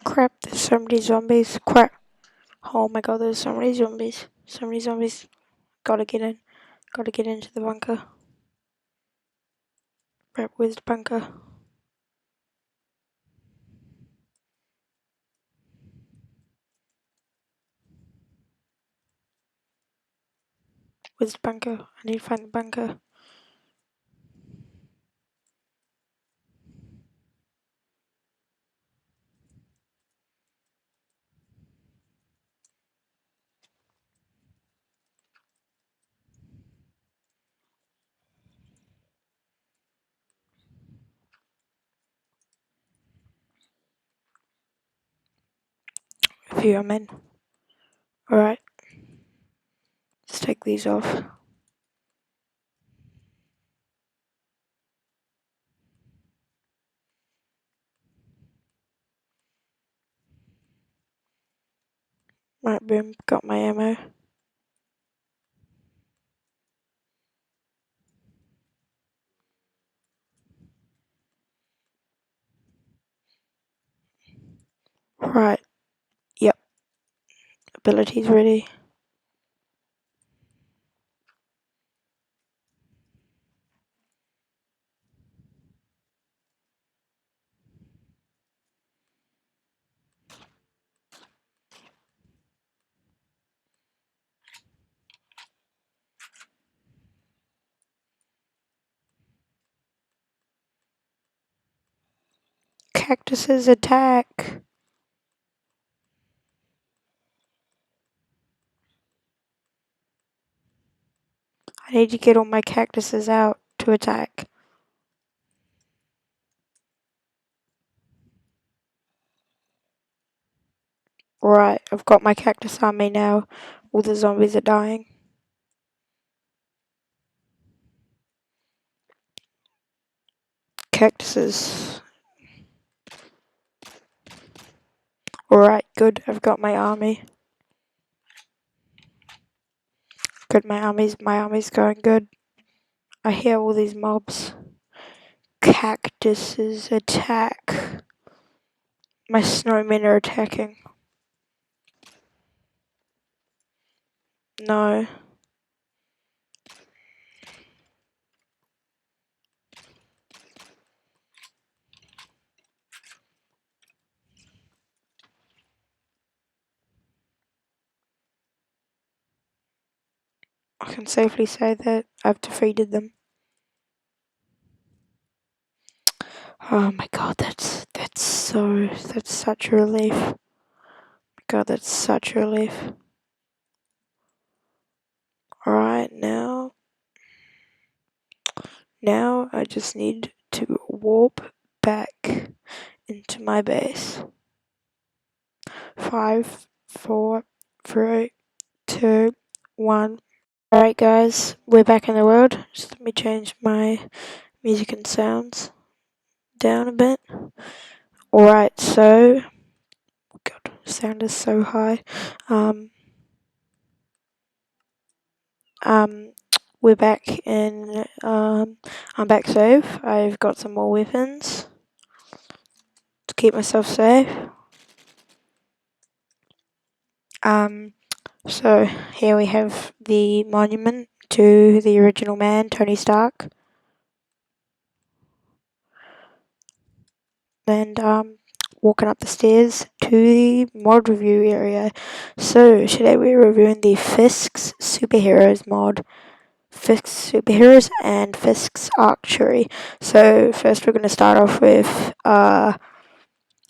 Crap, there's so many zombies. Crap. Oh my god, there's so many zombies. So many zombies. Gotta get in. Gotta get into the bunker. Crap, where's the bunker? Where's the bunker? I need to find the bunker. A few I'm in. Alright. Let's take these off. Right, boom. Got my ammo. Right. Yep. Abilities ready. Cactuses attack. I need to get all my cactuses out to attack. Right, I've got my cactus army now. All the zombies are dying. Cactuses. Alright, good. I've got my army. Good, my army's going good. I hear all these mobs. Cactuses attack. My snowmen are attacking. No. I can safely say that I've defeated them. Oh my god, that's such a relief. God, that's such a relief. Alright, now I just need to warp back into my base. 5, 4, 3, 2, 1. Alright guys, we're back in the world. Just let me change my music and sounds down a bit. Alright, so god, sound is so high. We're back in I'm back safe. I've got some more weapons to keep myself safe. So here we have the monument to the original man, Tony Stark. And walking up the stairs to the mod review area. So today we're reviewing the Fisk's Superheroes mod. Fisk's Superheroes and Fisk's Archery. So first we're going to start off with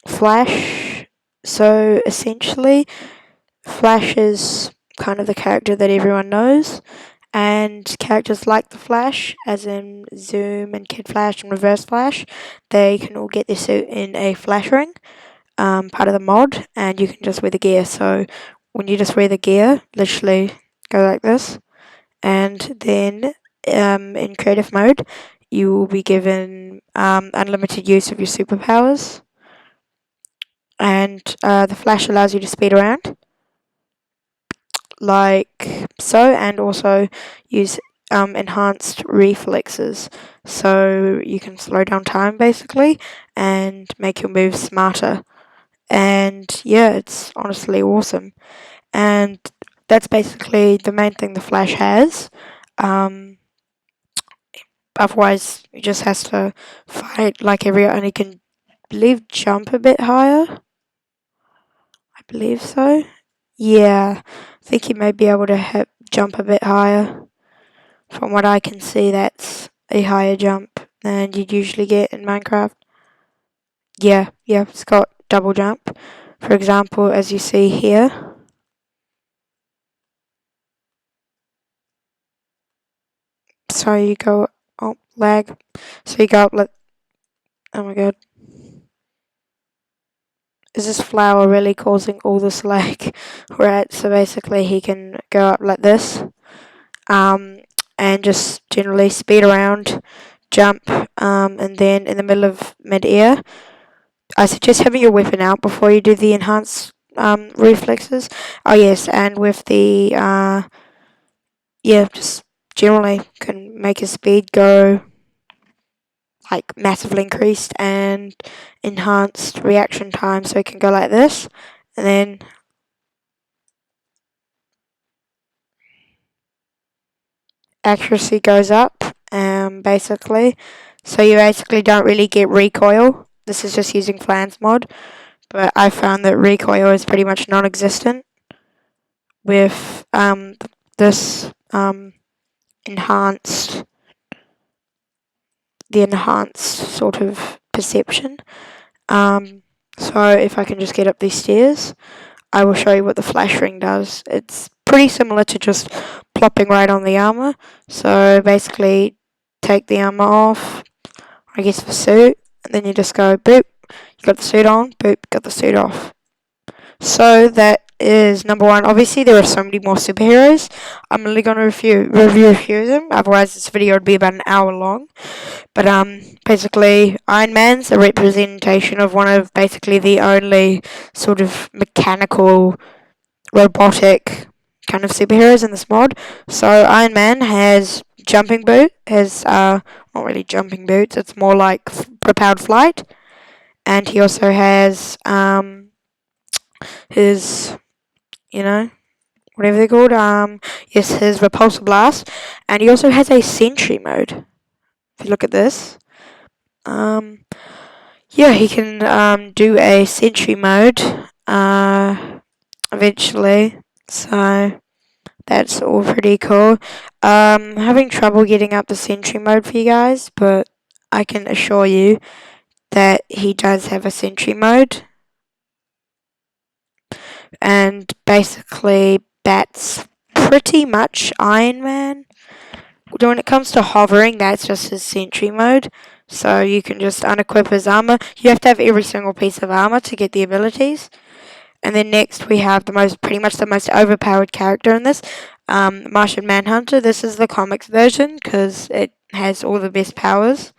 Flash. So essentially Flash is kind of the character that everyone knows, and characters like the Flash, as in Zoom and Kid Flash and Reverse Flash, they can all get their suit in a Flash ring, part of the mod, and you can just wear the gear. So when you just wear the gear, literally go like this, and then in creative mode, you will be given unlimited use of your superpowers, and the Flash allows you to speed around like so, and also use enhanced reflexes, so you can slow down time basically and make your moves smarter. And yeah, it's honestly awesome. And that's basically the main thing the Flash has. Um, Otherwise, he just has to fight like everyone. And he can, believe, jump a bit higher. I believe so. Yeah, I think he may be able to jump a bit higher. From what I can see, that's a higher jump than you'd usually get in Minecraft. Yeah, it's got double jump. For example, as you see here. So you go, oh, lag. So you go up like, oh my god. Is this flower really causing all this lag? Right, so basically he can go up like this. And just generally speed around, jump, and then in the middle of mid-air, I suggest having your weapon out before you do the enhanced reflexes. Oh yes, and with the just generally can make his speed go like massively increased and enhanced reaction time, so it can go like this, and then accuracy goes up, basically. So you basically don't really get recoil. This is just using Flans mod, but I found that recoil is pretty much non-existent with this enhanced, the enhanced sort of perception. So if I can just get up these stairs, I will show you what the flash ring does. It's pretty similar to just plopping right on the armor. So basically, take the armor off, I guess the suit, and then you just go boop, you got the suit on, boop, got the suit off. So that is number one. Obviously, there are so many more superheroes. I'm only going to review a few of them. Otherwise, this video would be about an hour long. But basically, Iron Man's a representation of one of basically the only sort of mechanical, robotic kind of superheroes in this mod. So Iron Man has jumping boot, has not really jumping boots. It's more like propelled flight, and he also has his, whatever they're called. Yes, his repulsor blast, and he also has a sentry mode. If you look at this, he can do a sentry mode eventually. So that's all pretty cool. Having trouble getting up the sentry mode for you guys, but I can assure you that he does have a sentry mode. And basically, that's pretty much Iron Man. When it comes to hovering, that's just his sentry mode. So you can just unequip his armor. You have to have every single piece of armor to get the abilities. And then next we have pretty much the most overpowered character in this, Martian Manhunter. This is the comics version because it has all the best powers.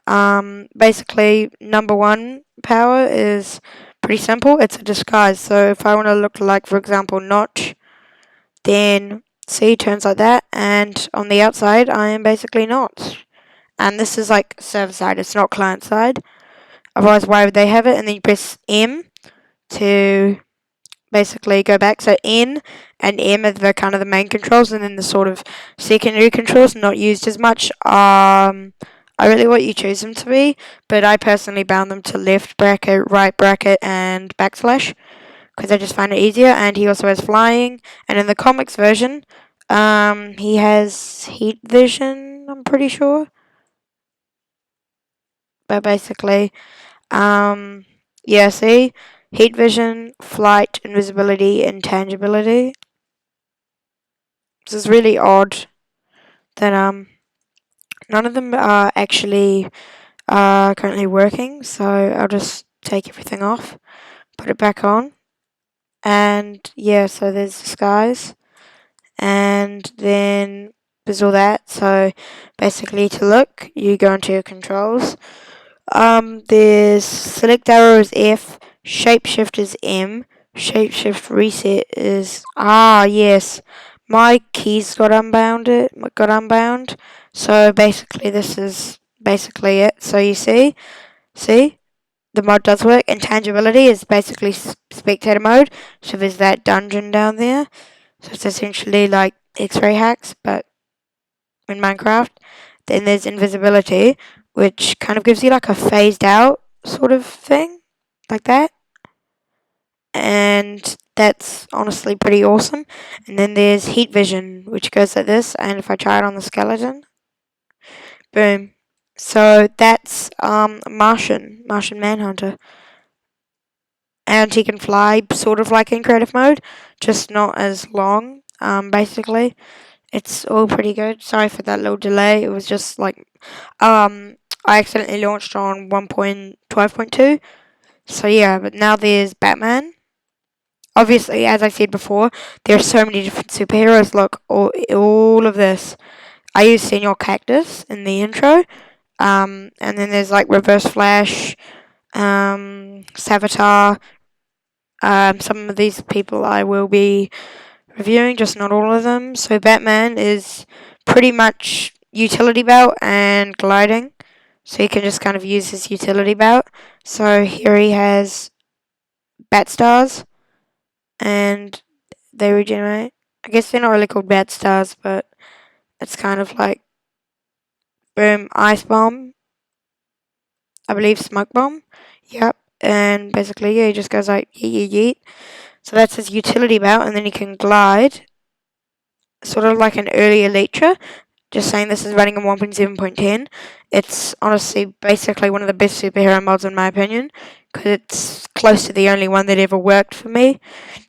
Basically, number one power is pretty simple. It's a disguise. So if I want to look like, for example, Notch, then see, turns like that, and on the outside I am basically Notch. And this is like server side, it's not client side. Otherwise, why would they have it? And then you press M to basically go back. So N and M are the kind of the main controls, and then the sort of secondary controls not used as much. I really want you choose them to be, but I personally bound them to left bracket, right bracket, and backslash because I just find it easier. And he also has flying, and in the comics version, he has heat vision. I'm pretty sure, but basically, see, heat vision, flight, invisibility, intangibility. This is really odd that none of them are actually currently working. So I'll just take everything off, put it back on, and so there's the skies, and then there's all that. So basically, to look, you go into your controls. There's select arrow is F, shapeshift is M, shapeshift reset is yes. My keys got unbound. So basically, this is basically it. So you see, the mod does work. Intangibility is basically spectator mode. So there's that dungeon down there. So it's essentially like X-ray hacks, but in Minecraft. Then there's invisibility, which kind of gives you like a phased out sort of thing, like that. And that's honestly pretty awesome. And then there's heat vision, which goes like this. And if I try it on the skeleton, boom. So that's Martian Manhunter. And he can fly sort of like in creative mode, just not as long, basically. It's all pretty good. Sorry for that little delay. It was just like I accidentally launched on 1.12.2. So yeah, but now there's Batman. Obviously, as I said before, there are so many different superheroes. Look, all of this. I use Senior Cactus in the intro. And then there's like Reverse Flash, Savitar. Some of these people I will be reviewing, just not all of them. So Batman is pretty much utility belt and gliding. So he can just kind of use his utility belt. So here he has bat stars and they regenerate. I guess they're not really called bat stars, but it's kind of like boom, ice bomb. I believe smoke bomb. Yep. And basically, yeah, he just goes like yeet, yeet, yeet. So that's his utility belt, and then he can glide, sort of like an early Elytra. Just saying this is running in 1.7.10. It's honestly basically one of the best superhero mods in my opinion, because it's close to the only one that ever worked for me.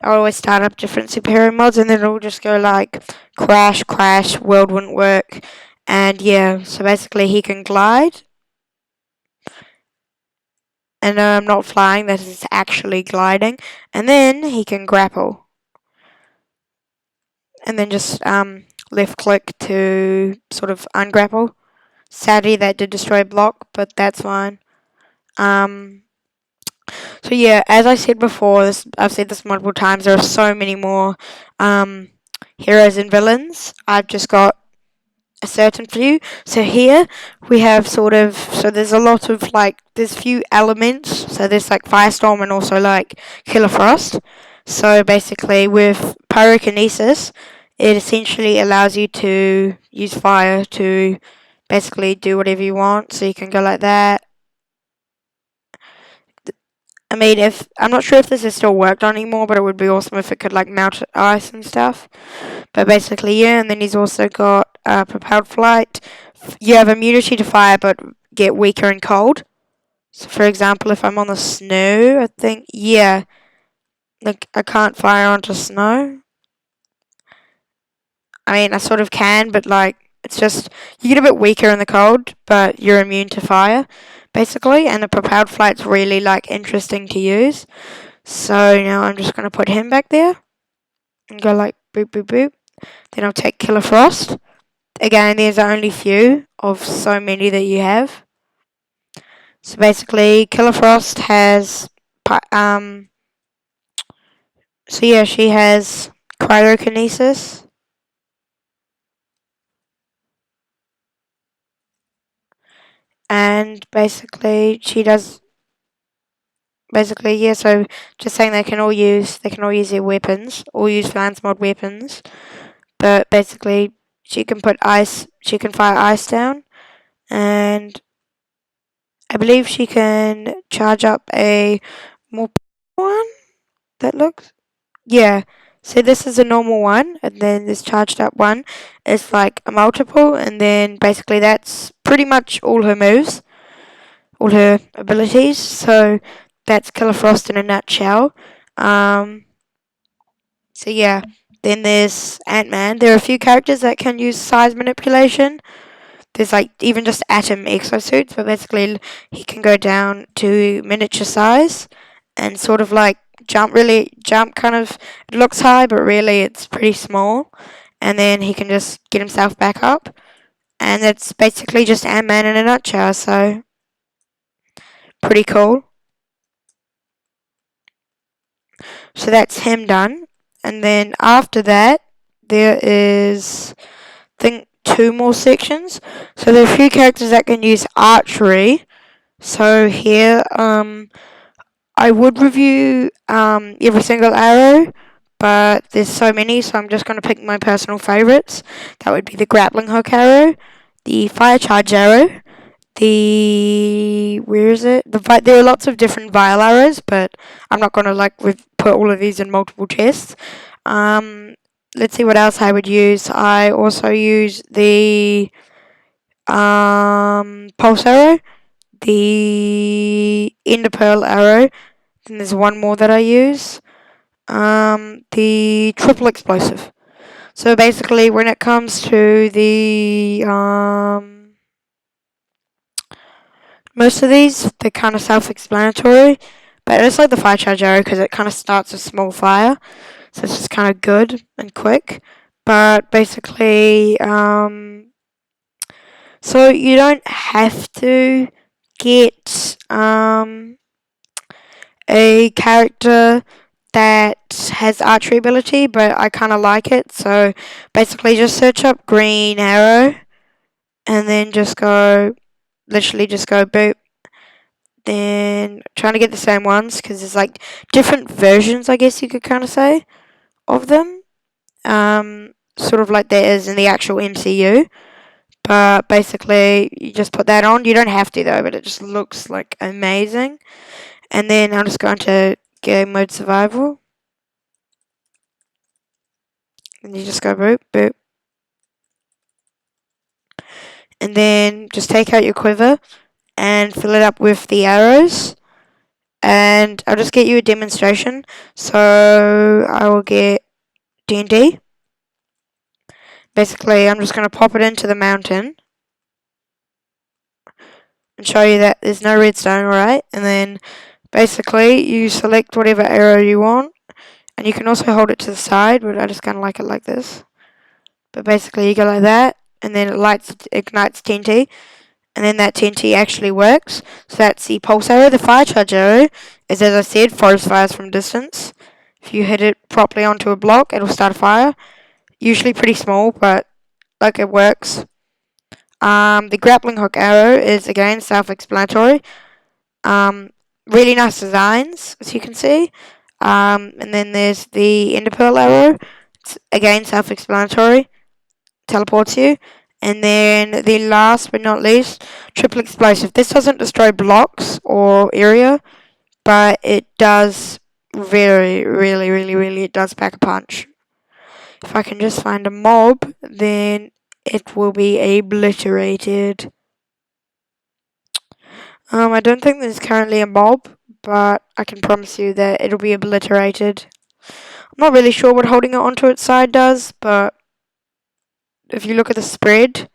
I always start up different superhero mods and then it'll just go like crash, crash, world wouldn't work. And yeah, so basically he can glide. And I'm not flying, that is actually gliding. And then he can grapple. And then just left click to sort of ungrapple. Sadly, that did destroy a block, but that's fine. So yeah, as I said before, I've said this multiple times. There are so many more heroes and villains. I've just got a certain few. So here we have so there's a lot of like there's few elements. So there's like Firestorm and also like Killer Frost. So basically, with pyrokinesis, it essentially allows you to use fire to basically do whatever you want. So you can go like that. I mean, if I'm not sure if this is still worked on anymore, but it would be awesome if it could like melt ice and stuff. But basically, yeah. And then he's also got propelled flight. You have immunity to fire, but get weaker in cold. So, for example, if I'm on the snow, I think yeah, like I can't fire onto snow. I mean, I sort of can, but like it's just you get a bit weaker in the cold, but you're immune to fire, basically. And the propelled flight's really like interesting to use. So now I'm just gonna put him back there and go like boop boop boop. Then I'll take Killer Frost. Again, there's only few of so many that you have. So basically, Killer Frost has so yeah, she has cryokinesis. And basically she does basically yeah, so just saying they can all use their weapons, all use Lance mod weapons. But basically she can fire ice down, and I believe she can charge up a more one that looks yeah. So this is a normal one, and then this charged up one is like a multiple, and then basically that's pretty much all her moves, all her abilities. So that's Killer Frost in a nutshell. So yeah, then there's AntMan. There are a few characters that can use size manipulation. There's like even just atom exosuits, but basically he can go down to miniature size and sort of like jump kind of, it looks high but really it's pretty small, and then he can just get himself back up, and that's basically just Ant-Man in a nutshell. So pretty cool. So that's him done. And then after that, there is, I think, two more sections. So there are a few characters that can use archery. So here, I would review every single arrow, but there's so many, so I'm just going to pick my personal favourites. That would be the grappling hook arrow, the fire charge arrow, where is it? There are lots of different vial arrows, but I'm not going to put all of these in multiple chests. Um, let's see what else I would use. I also use the pulse arrow, the ender pearl arrow. Then there's one more that I use. The triple explosive. So basically, when it comes to the most of these, they're kind of self-explanatory. But it's like the fire charge arrow because it kind of starts a small fire, so it's just kind of good and quick. But basically, so you don't have to get a character that has archery ability, but I kind of like it. So basically, just search up green arrow, and then literally just go boop. Then trying to get the same ones because there's like different versions, I guess you could kind of say, of them. Sort of like there is in the actual MCU. But basically, you just put that on. You don't have to though, but it just looks like amazing. And then I'm just going to game mode survival. And you just go boop, boop. And then just take out your quiver and fill it up with the arrows. And I'll just get you a demonstration. So I will get D&D. Basically, I'm just going to pop it into the mountain and show you that there's no redstone, alright? And then basically, you select whatever arrow you want. And you can also hold it to the side, but I just kind of like it like this. But basically, you go like that, and then it ignites TNT. And then that TNT actually works. So that's the pulse arrow. The fire charge arrow is, as I said, forest fires from distance. If you hit it properly onto a block, it'll start a fire. Usually pretty small, but like it works. The grappling hook arrow is again self-explanatory. Really nice designs, as you can see. And then there's the ender pearl arrow. It's again self-explanatory. Teleports you. And then the last but not least, triple explosive. This doesn't destroy blocks or area, but it does really, it does pack a punch. If I can just find a mob, then it will be obliterated. I don't think there's currently a mob, but I can promise you that it'll be obliterated. I'm not really sure what holding it onto its side does, but if you look at the spread,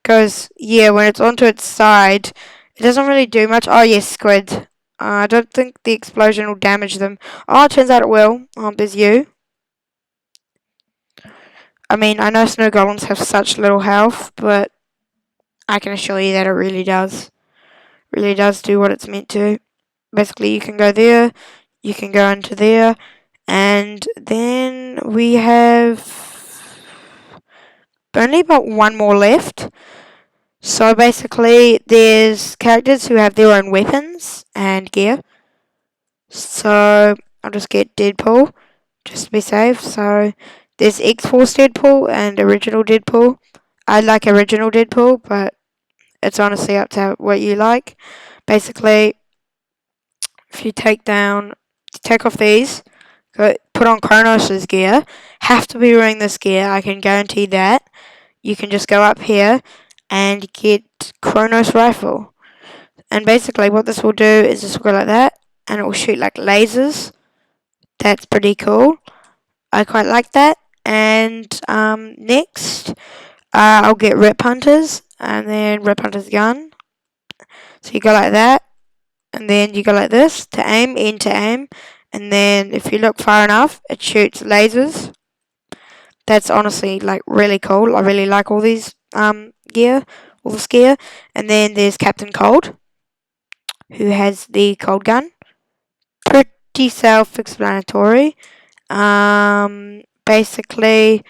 because, yeah, when it's onto its side, it doesn't really do much. Oh, yes, squid. I don't think the explosion will damage them. Oh, it turns out it will. There's you. I mean, I know snow golems have such little health, but I can assure you that it really does. Really does do what it's meant to. Basically, you can go there, you can go into there, and then we have only about one more left. So basically, there's characters who have their own weapons and gear. So I'll just get Deadpool, just to be safe. So there's X-Force Deadpool and Original Deadpool. I like Original Deadpool, but it's honestly up to what you like. Basically, if you take off these, put on Kronos' gear, have to be wearing this gear, I can guarantee that. You can just go up here and get Kronos rifle. And basically what this will do is just go like that, and it will shoot like lasers. That's pretty cool. I quite like that. And next, I'll get Rip Hunters, and then Rip Hunter's gun. So you go like that, and then you go like this to aim, in to aim, and then if you look far enough, it shoots lasers. That's honestly like really cool. I really like all these gear, all this gear. And then there's Captain Cold, who has the cold gun. Pretty self-explanatory. Basically,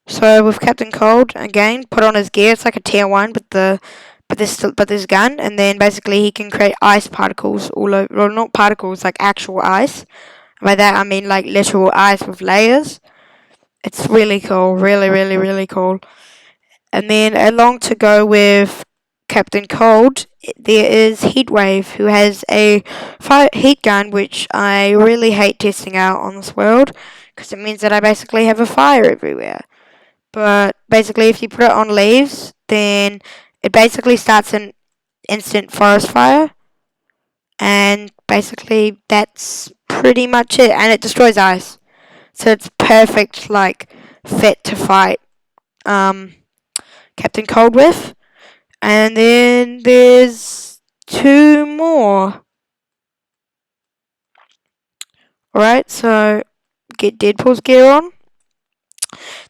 so with Captain Cold, again, put on his gear. It's like a tier 1, but the but there's a gun, and then basically he can create ice particles all over. Well, not particles, like actual ice. By that I mean like literal ice with layers. It's really cool, really, really, really cool. And then along to go with Captain Cold, there is Heatwave, who has a fire heat gun, which I really hate testing out on this world because it means that I basically have a fire everywhere. But basically, if you put it on leaves, then it basically starts an instant forest fire, and basically that's pretty much it. And it destroys ice, so it's perfect, like fit to fight Captain Cold with. And then there's two more. Alright, so get Deadpool's gear on,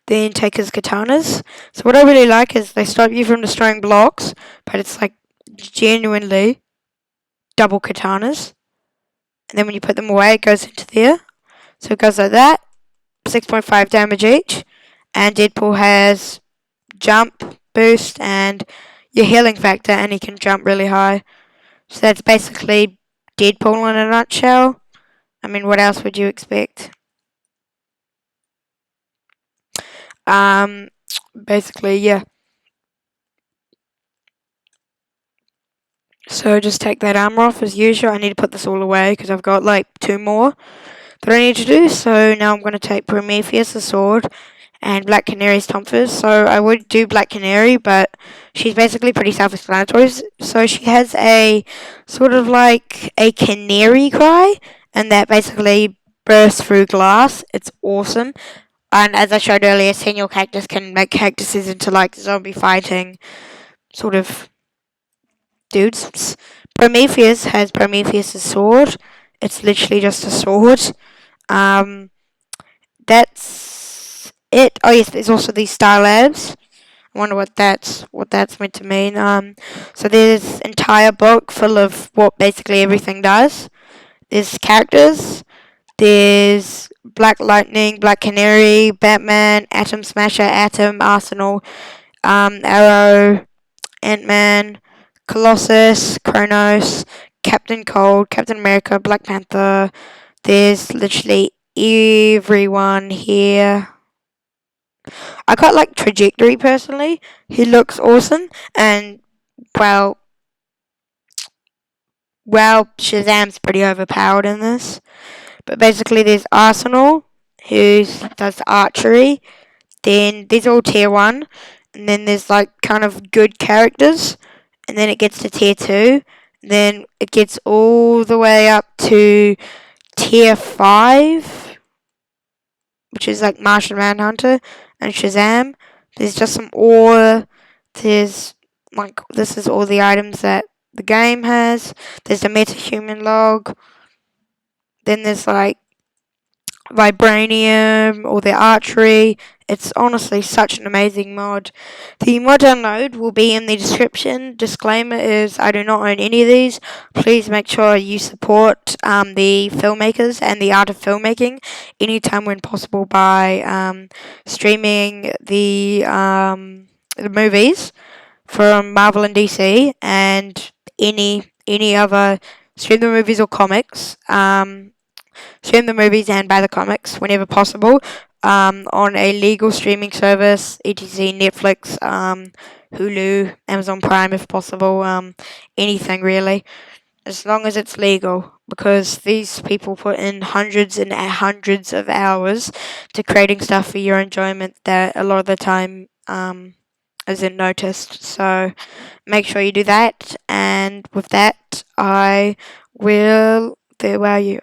then take his katanas. So what I really like is they stop you from destroying blocks, but it's like genuinely double katanas. And then when you put them away, it goes into there. So it goes like that, 6.5 damage each. And Deadpool has jump, boost, and your healing factor, and he can jump really high. So that's basically Deadpool in a nutshell. I mean, what else would you expect? Um, Basically, yeah. So just take that armor off as usual. I need to put this all away because I've got like two more that I need to do. So now I'm going to take Prometheus' sword and Black Canary's tonfas. So I would do Black Canary, but she's basically pretty self-explanatory. So she has a sort of like a canary cry, and that basically bursts through glass. It's awesome. And as I showed earlier, senior cactus can make cactuses into like zombie fighting sort of dudes. Prometheus has Prometheus' sword. It's literally just a sword. Um, that's it. Oh yes, there's also these Star Labs. I wonder what that's meant to mean. So there's an entire book full of what basically everything does. There's characters. There's Black Lightning, Black Canary, Batman, Atom Smasher, Atom, Arsenal, Arrow, AntMan, Colossus, Kronos, Captain Cold, Captain America, Black Panther. There's literally everyone here. I quite like Trajectory personally. He looks awesome, and well, Shazam's pretty overpowered in this. But basically, there's Arsenal, who does archery. Then there's all tier 1. And then there's like kind of good characters. And then it gets to tier 2. Then it gets all the way up to tier 5, which is like Martian Manhunter and Shazam. There's just some ore. There's like, this is all the items that the game has. There's the metahuman log. Then there's like Vibranium or the archery. It's honestly such an amazing mod. The mod download will be in the description. Disclaimer is I do not own any of these. Please make sure you support the filmmakers and the art of filmmaking anytime when possible by streaming the movies from Marvel and DC and any other stream the movies or comics. Stream the movies and buy the comics whenever possible on a legal streaming service, etc. Netflix, Hulu, Amazon Prime if possible, anything really, as long as it's legal, because these people put in hundreds and hundreds of hours to creating stuff for your enjoyment that a lot of the time isn't noticed. So make sure you do that, and with that I will farewell you.